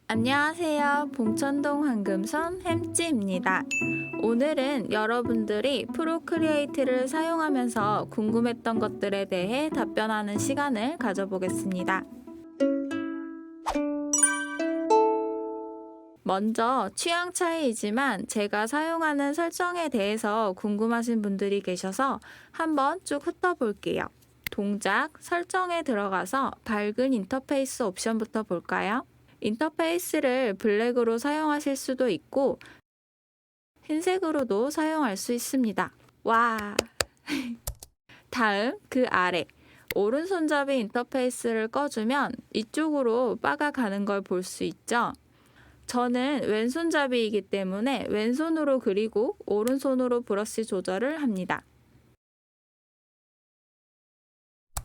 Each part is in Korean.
안녕하세요. 봉천동 황금선 햄찌입니다. 오늘은 여러분들이 프로크리에이트를 사용하면서 궁금했던 것들에 대해 답변하는 시간을 가져보겠습니다. 먼저 취향 차이이지만 제가 사용하는 설정에 대해서 궁금하신 분들이 계셔서 한번 쭉 훑어볼게요. 동작, 설정에 들어가서 밝은 인터페이스 옵션부터 볼까요? 인터페이스를 블랙으로 사용하실 수도 있고 흰색으로도 사용할 수 있습니다. 와! 다음 그 아래 오른손잡이 인터페이스를 꺼주면 이쪽으로 바가 가는 걸 볼 수 있죠. 저는 왼손잡이이기 때문에 왼손으로 그리고 오른손으로 브러쉬 조절을 합니다.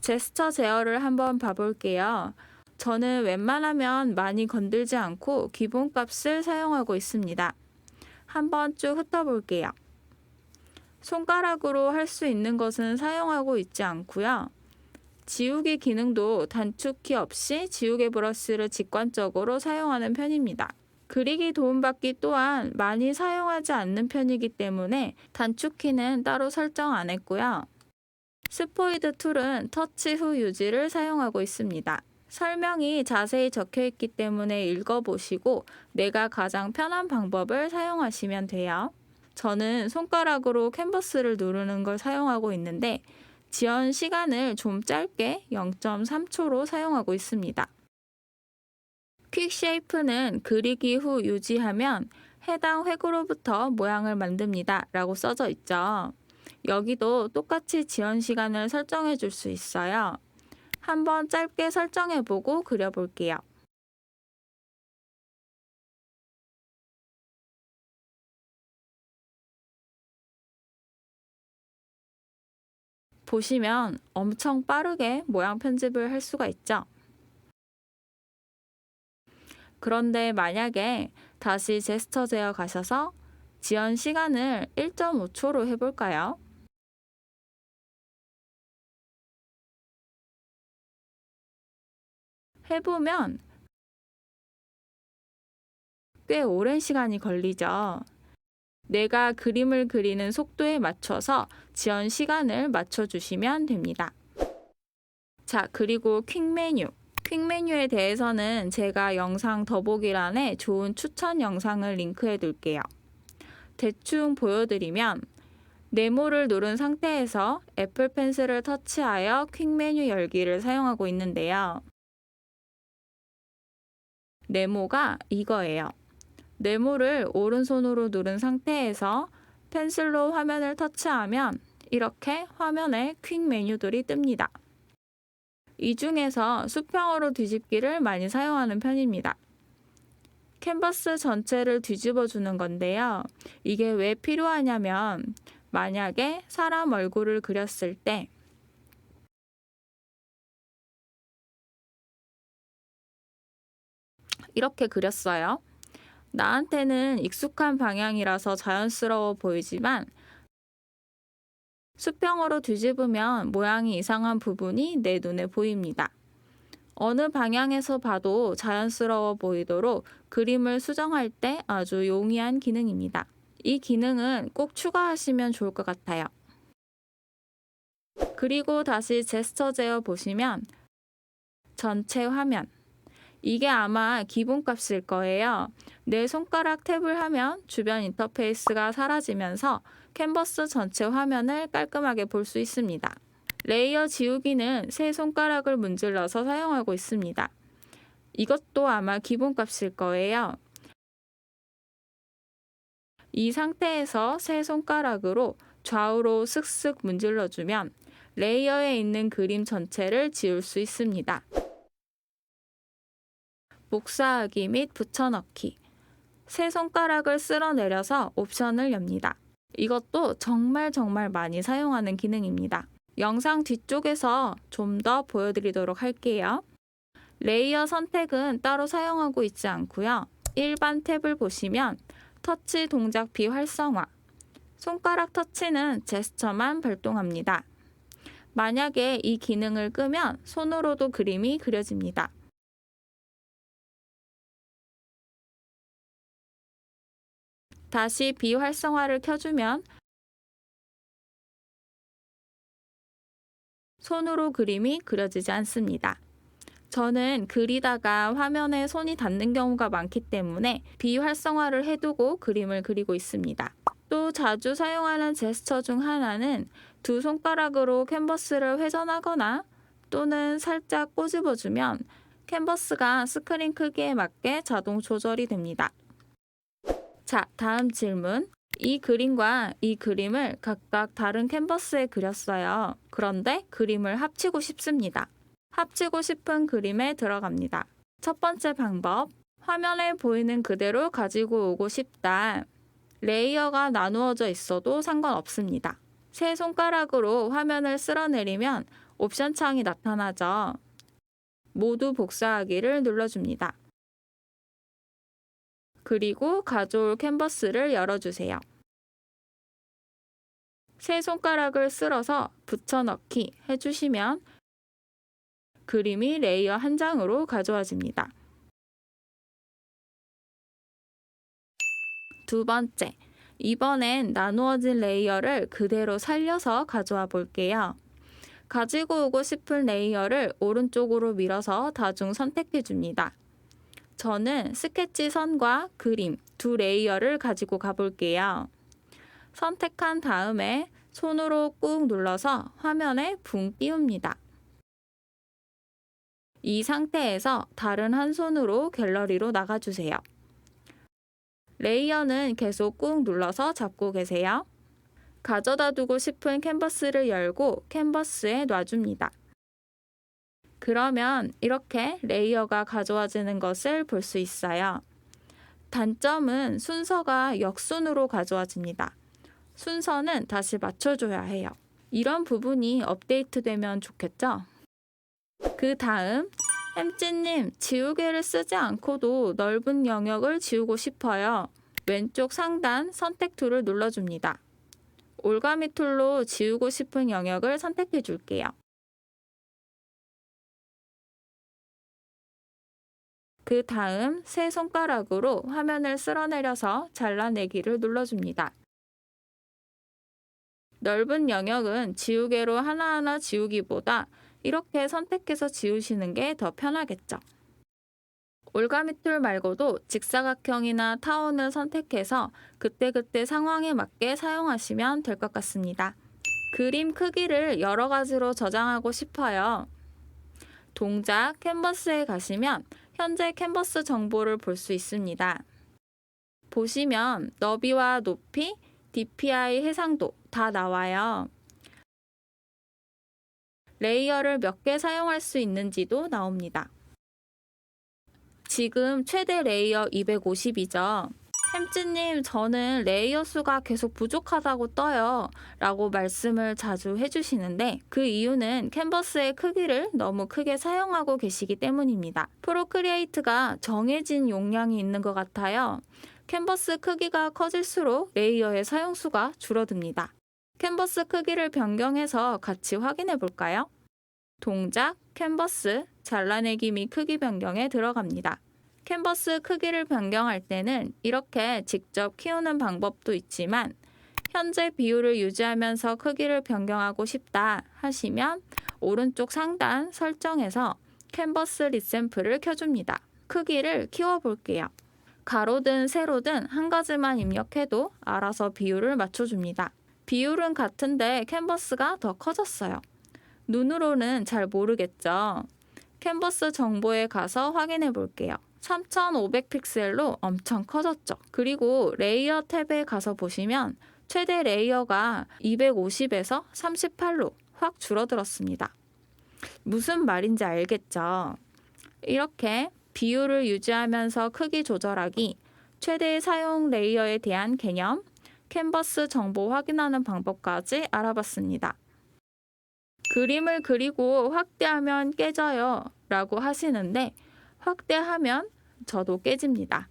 제스처 제어를 한번 봐볼게요. 저는 웬만하면 많이 건들지 않고 기본값을 사용하고 있습니다. 한번 쭉 훑어볼게요. 손가락으로 할 수 있는 것은 사용하고 있지 않고요. 지우개 기능도 단축키 없이 지우개 브러쉬를 직관적으로 사용하는 편입니다. 그리기 도움받기 또한 많이 사용하지 않는 편이기 때문에 단축키는 따로 설정 안 했고요. 스포이드 툴은 터치 후 유지를 사용하고 있습니다. 설명이 자세히 적혀 있기 때문에 읽어보시고 내가 가장 편한 방법을 사용하시면 돼요. 저는 손가락으로 캔버스를 누르는 걸 사용하고 있는데 지연 시간을 좀 짧게 0.3초로 사용하고 있습니다. 퀵 쉐이프는 그리기 후 유지하면 해당 획으로부터 모양을 만듭니다 라고 써져 있죠. 여기도 똑같이 지연 시간을 설정해 줄 수 있어요. 한번 짧게 설정해 보고 그려볼게요. 보시면 엄청 빠르게 모양 편집을 할 수가 있죠. 그런데 만약에 다시 제스처 제어 가셔서 지연 시간을 1.5초로 해볼까요? 해보면 꽤 오랜 시간이 걸리죠. 내가 그림을 그리는 속도에 맞춰서 지연 시간을 맞춰주시면 됩니다. 자, 그리고 퀵 메뉴. 퀵 메뉴에 대해서는 제가 영상 더보기란에 좋은 추천 영상을 링크해 둘게요. 대충 보여드리면 네모를 누른 상태에서 애플 펜슬을 터치하여 퀵 메뉴 열기를 사용하고 있는데요. 네모가 이거예요. 네모를 오른손으로 누른 상태에서 펜슬로 화면을 터치하면 이렇게 화면에 퀵 메뉴들이 뜹니다. 이 중에서 수평으로 뒤집기를 많이 사용하는 편입니다. 캔버스 전체를 뒤집어 주는 건데요. 이게 왜 필요하냐면 만약에 사람 얼굴을 그렸을 때 이렇게 그렸어요. 나한테는 익숙한 방향이라서 자연스러워 보이지만 수평으로 뒤집으면 모양이 이상한 부분이 내 눈에 보입니다. 어느 방향에서 봐도 자연스러워 보이도록 그림을 수정할 때 아주 용이한 기능입니다. 이 기능은 꼭 추가하시면 좋을 것 같아요. 그리고 다시 제스처 제어 보시면 전체 화면. 이게 아마 기본값일 거예요. 내 손가락 탭을 하면 주변 인터페이스가 사라지면서 캔버스 전체 화면을 깔끔하게 볼 수 있습니다. 레이어 지우기는 새 손가락을 문질러서 사용하고 있습니다. 이것도 아마 기본값일 거예요. 이 상태에서 새 손가락으로 좌우로 슥슥 문질러주면 레이어에 있는 그림 전체를 지울 수 있습니다. 복사하기 및 붙여넣기. 새 손가락을 쓸어내려서 옵션을 엽니다. 이것도 정말 많이 사용하는 기능입니다. 영상 뒤쪽에서 좀 더 보여드리도록 할게요. 레이어 선택은 따로 사용하고 있지 않고요. 일반 탭을 보시면 터치 동작 비활성화. 손가락 터치는 제스처만 발동합니다. 만약에 이 기능을 끄면 손으로도 그림이 그려집니다. 다시 비활성화를 켜주면 손으로 그림이 그려지지 않습니다. 저는 그리다가 화면에 손이 닿는 경우가 많기 때문에 비활성화를 해두고 그림을 그리고 있습니다. 또 자주 사용하는 제스처 중 하나는 두 손가락으로 캔버스를 회전하거나 또는 살짝 꼬집어주면 캔버스가 스크린 크기에 맞게 자동 조절이 됩니다. 자, 다음 질문. 이 그림과 이 그림을 각각 다른 캔버스에 그렸어요. 그런데 그림을 합치고 싶습니다. 합치고 싶은 그림에 들어갑니다. 첫 번째 방법. 화면에 보이는 그대로 가지고 오고 싶다. 레이어가 나누어져 있어도 상관없습니다. 세 손가락으로 화면을 쓸어내리면 옵션 창이 나타나죠. 모두 복사하기를 눌러줍니다. 그리고 가져올 캔버스를 열어주세요. 세 손가락을 쓸어서 붙여넣기 해주시면 그림이 레이어 한 장으로 가져와집니다. 두 번째, 이번엔 나누어진 레이어를 그대로 살려서 가져와 볼게요. 가지고 오고 싶은 레이어를 오른쪽으로 밀어서 다중 선택해 줍니다. 저는 스케치 선과 그림 두 레이어를 가지고 가볼게요. 선택한 다음에 손으로 꾹 눌러서 화면에 붕 띄웁니다. 이 상태에서 다른 한 손으로 갤러리로 나가주세요. 레이어는 계속 꾹 눌러서 잡고 계세요. 가져다 두고 싶은 캔버스를 열고 캔버스에 놔줍니다. 그러면 이렇게 레이어가 가져와지는 것을 볼 수 있어요. 단점은 순서가 역순으로 가져와집니다. 순서는 다시 맞춰줘야 해요. 이런 부분이 업데이트되면 좋겠죠? 그 다음, 햄찌님, 지우개를 쓰지 않고도 넓은 영역을 지우고 싶어요. 왼쪽 상단 선택 툴을 눌러줍니다. 올가미 툴로 지우고 싶은 영역을 선택해 줄게요. 그 다음 세 손가락으로 화면을 쓸어내려서 잘라내기를 눌러줍니다. 넓은 영역은 지우개로 하나하나 지우기보다 이렇게 선택해서 지우시는 게 더 편하겠죠. 올가미 툴 말고도 직사각형이나 타원을 선택해서 그때그때 상황에 맞게 사용하시면 될 것 같습니다. 그림 크기를 여러 가지로 저장하고 싶어요. 동작 캔버스에 가시면 현재 캔버스 정보를 볼 수 있습니다. 보시면 너비와 높이, DPI 해상도 다 나와요. 레이어를 몇 개 사용할 수 있는지도 나옵니다. 지금 최대 레이어 250이죠. 햄찌님, 저는 레이어 수가 계속 부족하다고 떠요 라고 말씀을 자주 해주시는데 그 이유는 캔버스의 크기를 너무 크게 사용하고 계시기 때문입니다. 프로크리에이트가 정해진 용량이 있는 것 같아요. 캔버스 크기가 커질수록 레이어의 사용수가 줄어듭니다. 캔버스 크기를 변경해서 같이 확인해 볼까요? 동작, 캔버스, 잘라내기 및 크기 변경에 들어갑니다. 캔버스 크기를 변경할 때는 이렇게 직접 키우는 방법도 있지만 현재 비율을 유지하면서 크기를 변경하고 싶다 하시면 오른쪽 상단 설정에서 캔버스 리샘플을 켜줍니다. 크기를 키워볼게요. 가로든 세로든 한 가지만 입력해도 알아서 비율을 맞춰줍니다. 비율은 같은데 캔버스가 더 커졌어요. 눈으로는 잘 모르겠죠. 캔버스 정보에 가서 확인해 볼게요. 3500픽셀로 엄청 커졌죠. 그리고 레이어 탭에 가서 보시면 최대 레이어가 250에서 38로 확 줄어들었습니다. 무슨 말인지 알겠죠? 이렇게 비율을 유지하면서 크기 조절하기, 최대 사용 레이어에 대한 개념, 캔버스 정보 확인하는 방법까지 알아봤습니다. 그림을 그리고 확대하면 깨져요 라고 하시는데 확대하면 저도 깨집니다.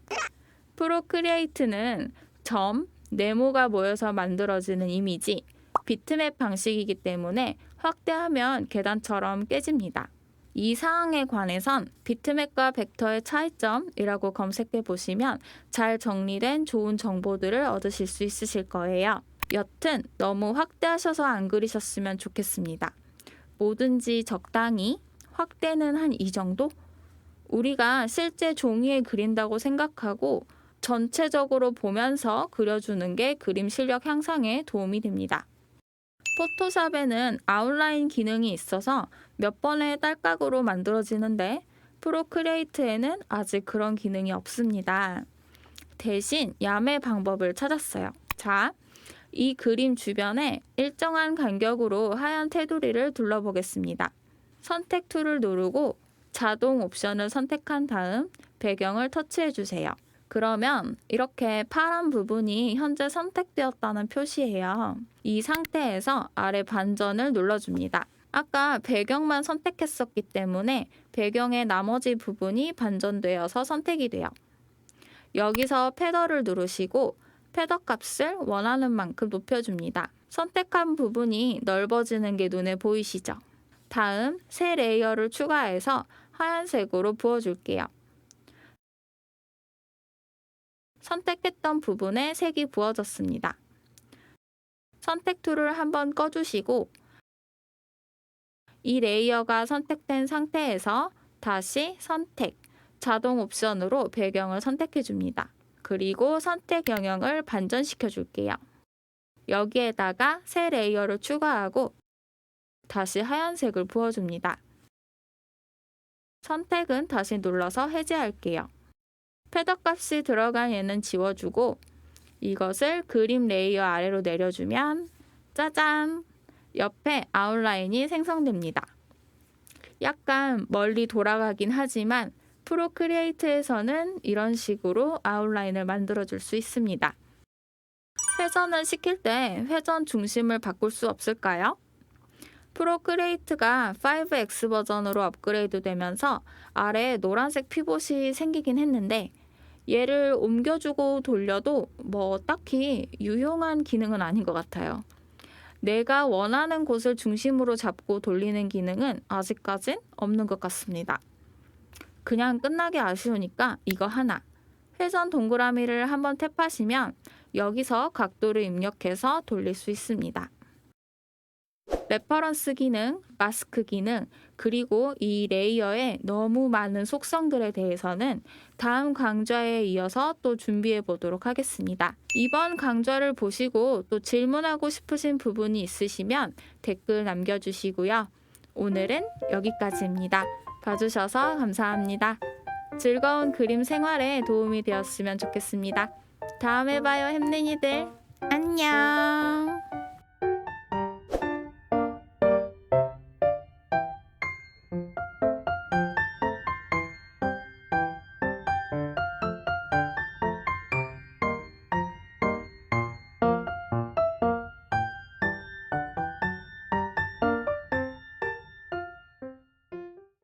프로크리에이트는 점, 네모가 모여서 만들어지는 이미지, 비트맵 방식이기 때문에 확대하면 계단처럼 깨집니다. 이 사항에 관해선 비트맵과 벡터의 차이점이라고 검색해 보시면 잘 정리된 좋은 정보들을 얻으실 수 있으실 거예요. 여튼 너무 확대하셔서 안 그리셨으면 좋겠습니다. 뭐든지 적당히, 확대는 한 이 정도? 우리가 실제 종이에 그린다고 생각하고 전체적으로 보면서 그려주는 게 그림 실력 향상에 도움이 됩니다. 포토샵에는 아웃라인 기능이 있어서 몇 번의 딸깍으로 만들어지는데 프로크리에이트에는 아직 그런 기능이 없습니다. 대신 야매 방법을 찾았어요. 자, 이 그림 주변에 일정한 간격으로 하얀 테두리를 둘러보겠습니다. 선택 툴을 누르고 자동 옵션을 선택한 다음 배경을 터치해 주세요. 그러면 이렇게 파란 부분이 현재 선택되었다는 표시예요. 이 상태에서 아래 반전을 눌러줍니다. 아까 배경만 선택했었기 때문에 배경의 나머지 부분이 반전되어서 선택이 돼요. 여기서 패더를 누르시고 패더 값을 원하는 만큼 높여줍니다. 선택한 부분이 넓어지는 게 눈에 보이시죠? 다음 새 레이어를 추가해서 하얀색으로 부어줄게요. 선택했던 부분에 색이 부어졌습니다. 선택 툴을 한번 꺼주시고 이 레이어가 선택된 상태에서 다시 선택, 자동 옵션으로 배경을 선택해 줍니다. 그리고 선택 영역을 반전시켜 줄게요. 여기에다가 새 레이어를 추가하고 다시 하얀색을 부어줍니다. 선택은 다시 눌러서 해제할게요. 패더 값이 들어간 얘는 지워주고 이것을 그림 레이어 아래로 내려주면 짜잔! 옆에 아웃라인이 생성됩니다. 약간 멀리 돌아가긴 하지만 프로크리에이트에서는 이런 식으로 아웃라인을 만들어줄 수 있습니다. 회전을 시킬 때 회전 중심을 바꿀 수 없을까요? 프로크리에이트가 5X 버전으로 업그레이드 되면서 아래에 노란색 피봇이 생기긴 했는데 얘를 옮겨주고 돌려도 뭐 딱히 유용한 기능은 아닌 것 같아요. 내가 원하는 곳을 중심으로 잡고 돌리는 기능은 아직까진 없는 것 같습니다. 그냥 끝나기 아쉬우니까 이거 하나. 회전 동그라미를 한번 탭하시면 여기서 각도를 입력해서 돌릴 수 있습니다. 레퍼런스 기능, 마스크 기능, 그리고 이 레이어의 너무 많은 속성들에 대해서는 다음 강좌에 이어서 또 준비해 보도록 하겠습니다. 이번 강좌를 보시고 또 질문하고 싶으신 부분이 있으시면 댓글 남겨주시고요. 오늘은 여기까지입니다. 봐주셔서 감사합니다. 즐거운 그림 생활에 도움이 되었으면 좋겠습니다. 다음에 봐요, 햄nen이들. 안녕.